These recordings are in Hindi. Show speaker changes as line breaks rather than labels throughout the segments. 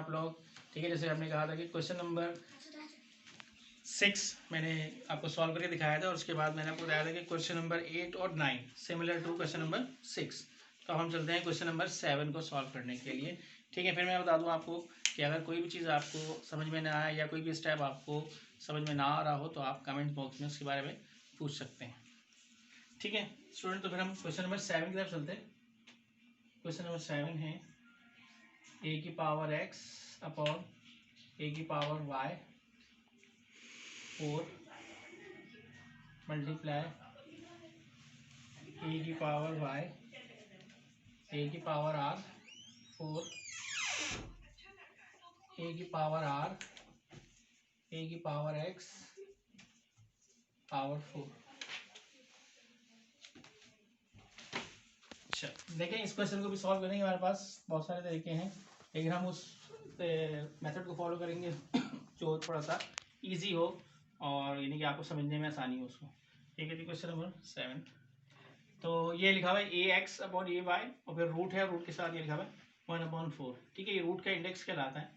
आप लोग, ठीक है। जैसे हमने कहा था कि क्वेश्चन नंबर 6 मैंने आपको सॉल्व करके दिखाया था और उसके बाद मैंने आपको बताया था कि क्वेश्चन नंबर 8 और 9 सिमिलर टू क्वेश्चन नंबर 6। तो हम चलते हैं क्वेश्चन नंबर 7 को सॉल्व करने के लिए, ठीक है। फिर मैं बता दूं आपको कि अगर कोई भी चीज़ आपको समझ में ना आए या कोई भी स्टेप आपको समझ में ना आ रहा हो तो आप कमेंट बॉक्स में उसके बारे में पूछ सकते हैं, ठीक है स्टूडेंट। तो फिर हम क्वेश्चन नंबर 7 की तरफ चलते हैं। क्वेश्चन नंबर 7 है a की पावर x अपॉन a की पावर y 4 मल्टीप्लाई a की पावर y a की पावर r 4 a की पावर r a की पावर x पावर 4। अच्छा देखें, इस क्वेश्चन को भी सॉल्व करेंगे। हमारे पास बहुत सारे तरीके हैं, लेकिन हम उस मेथड को फॉलो करेंगे जो थोड़ा सा इजी हो और यानी कि आपको समझने में आसानी हो उसको, ठीक है जी। क्वेश्चन नंबर 7 तो ये लिखा हुआ है ए एक्स अपॉन ए वाई और फिर रूट है, रूट के साथ ये लिखा हुआ है 1/4, ठीक है। ये रूट का इंडेक्स कहलाता है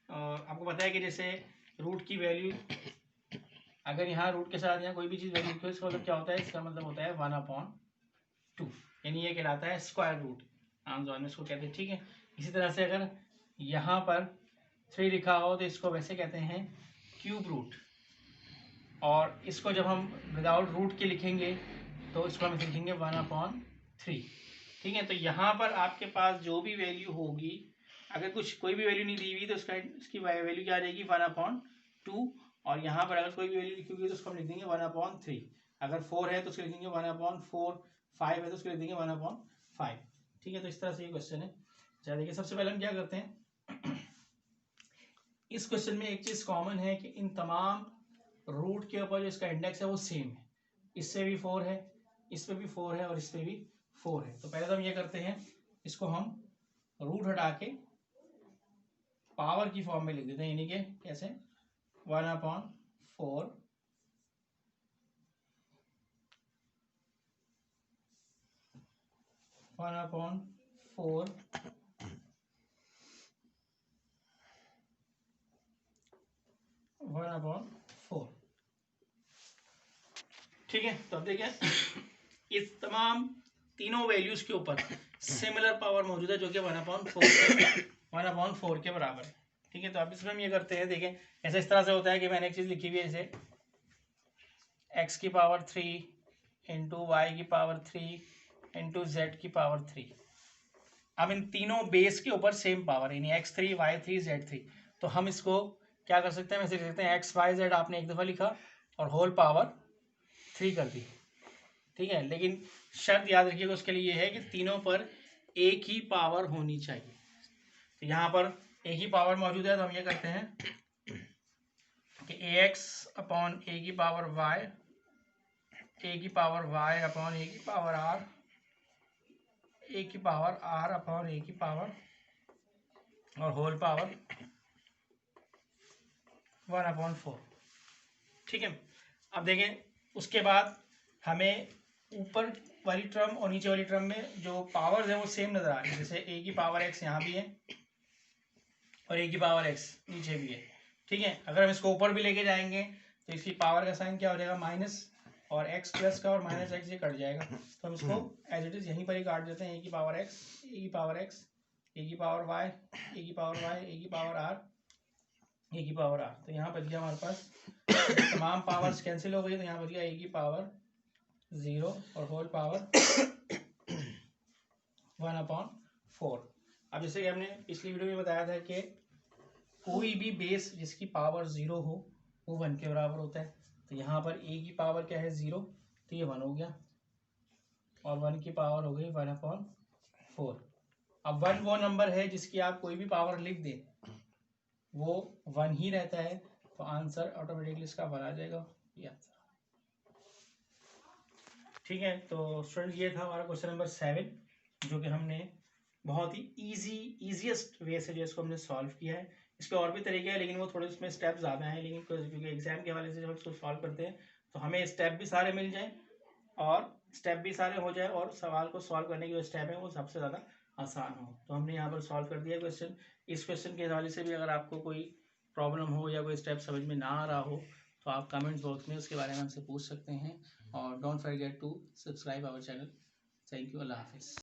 और आपको पता है कि जैसे रूट की वैल्यू अगर यहाँ रूट के साथ यहाँ कोई भी चीज़ वैल्यू, इसका मतलब क्या होता है, इसका मतलब होता है 1/2, यानी ये कहलाता है स्क्वायर रूट, आम जबान में इसको कहते हैं, ठीक है। इसी तरह से अगर यहाँ पर 3 लिखा हो तो इसको वैसे कहते हैं क्यूब रूट, और इसको जब हम विदाउट रूट के लिखेंगे तो इसको हम लिखेंगे 1/3, ठीक है। तो यहाँ पर आपके पास जो भी वैल्यू होगी, अगर कोई भी वैल्यू नहीं दी हुई तो इसकी वैल्यू क्या आ जाएगी 1/2, और यहाँ पर अगर कोई भी वैल्यू लिखी हुई तो उसको हम लिख देंगे 1/3। अगर 4 है तो उसको लिखेंगे 1/4, 5 है तो उसको लिख देंगे 1/5, ठीक है। तो इस तरह से ये क्वेश्चन है। चलिए देखिए, सबसे पहले हम क्या करते हैं, इस क्वेश्चन में एक चीज कॉमन है कि इन तमाम रूट के ऊपर जो इसका इंडेक्स है वो सेम है। इससे भी 4 है, इस पे भी 4 है और इस पे भी 4 है। तो पहले तो हम ये करते हैं, इसको हम रूट हटा के पावर की फॉर्म में लिख देते हैं, यानी कि कैसे 1/4 1/4 1/4, ठीक है। तो अब देखिए इस तमाम तीनों वैल्यूज के ऊपर सिमिलर पावर मौजूद है जो कि 1/4 के बराबर है, ठीक है। तो अब इसमें हम ये करते हैं, देखें ऐसे इस तरह से होता है कि मैंने एक चीज लिखी हुई है, जैसे x की पावर 3 इंटू वाई की पावर 3 इंटू जेड की पावर 3। अब इन तीनों बेस के ऊपर सेम पावर, यानी x3 y3 z3, तो हम इसको क्या कर सकते हैं, वैसे लिख सकते हैं x y z आपने एक दफा लिखा और होल पावर 3 कर दी, ठीक है। लेकिन शर्त याद रखिएगा उसके लिए ये है कि तीनों पर एक ही पावर होनी चाहिए। तो यहाँ पर एक ही पावर मौजूद है तो हम ये करते हैं कि ax अपॉन a की पावर y, a की पावर y अपॉन a की पावर r, a की पावर r अपॉन a की पावर और होल पावर 1/4, ठीक है। अब देखें उसके बाद हमें ऊपर वाली टर्म और नीचे वाली टर्म में जो पावर्स है वो सेम नजर आ रही है, जैसे a की पावर x यहाँ भी है और a की पावर x नीचे भी है, ठीक है। अगर हम इसको ऊपर भी लेके जाएंगे तो इसकी पावर का साइन क्या हो जाएगा माइनस, और x प्लस का और माइनस x ये कट जाएगा, तो हम इसको एज इट इज यहीं पर ही काट देते हैं, a की पावर x, a की पावर x, a की पावर y, a की पावर y, a की पावर r, a की पावर r। तो यहाँ बच गया हमारे पास तमाम पावर्स कैंसिल हो गई, तो यहाँ बच गया a की पावर 0 और होल पावर 1/4। अब जैसे कि हमने पिछली वीडियो में बताया था कि कोई भी बेस जिसकी पावर 0 हो वो 1 के बराबर होता है। तो यहाँ पर a की पावर क्या है 0, तो ये 1 हो गया और 1 की पावर हो गई 1/4। अब 1 वो नंबर है जिसकी आप कोई भी पावर लिख दें वो 1 ही रहता है, तो आंसर ऑटोमेटिकली इसका 1 आ जाएगा, ये आंसर, ठीक है। तो स्टूडेंट ये था हमारा क्वेश्चन नंबर 7 जो कि हमने बहुत ही ईजीएस्ट वे से जो इसको हमने सॉल्व किया है। इसके और भी तरीके हैं लेकिन वो थोड़े उसमें स्टेप ज़्यादा हैं, लेकिन क्योंकि एग्जाम के हवाले से जब हम इसको सॉल्व करते हैं तो हमें स्टेप भी सारे मिल जाए और स्टेप भी सारे हो जाए और सवाल को सॉल्व करने के जो स्टेप है वो सबसे ज़्यादा आसान हो। तो हमने यहाँ पर सॉल्व कर दिया क्वेश्चन। इस क्वेश्चन के हवाले से भी अगर आपको कोई प्रॉब्लम हो या कोई स्टेप समझ में ना आ रहा हो तो आप कमेंट्स बॉक्स में उसके बारे में हमसे पूछ सकते हैं। और don't forget to subscribe our channel. Thank you. अल्लाह हाफिज़।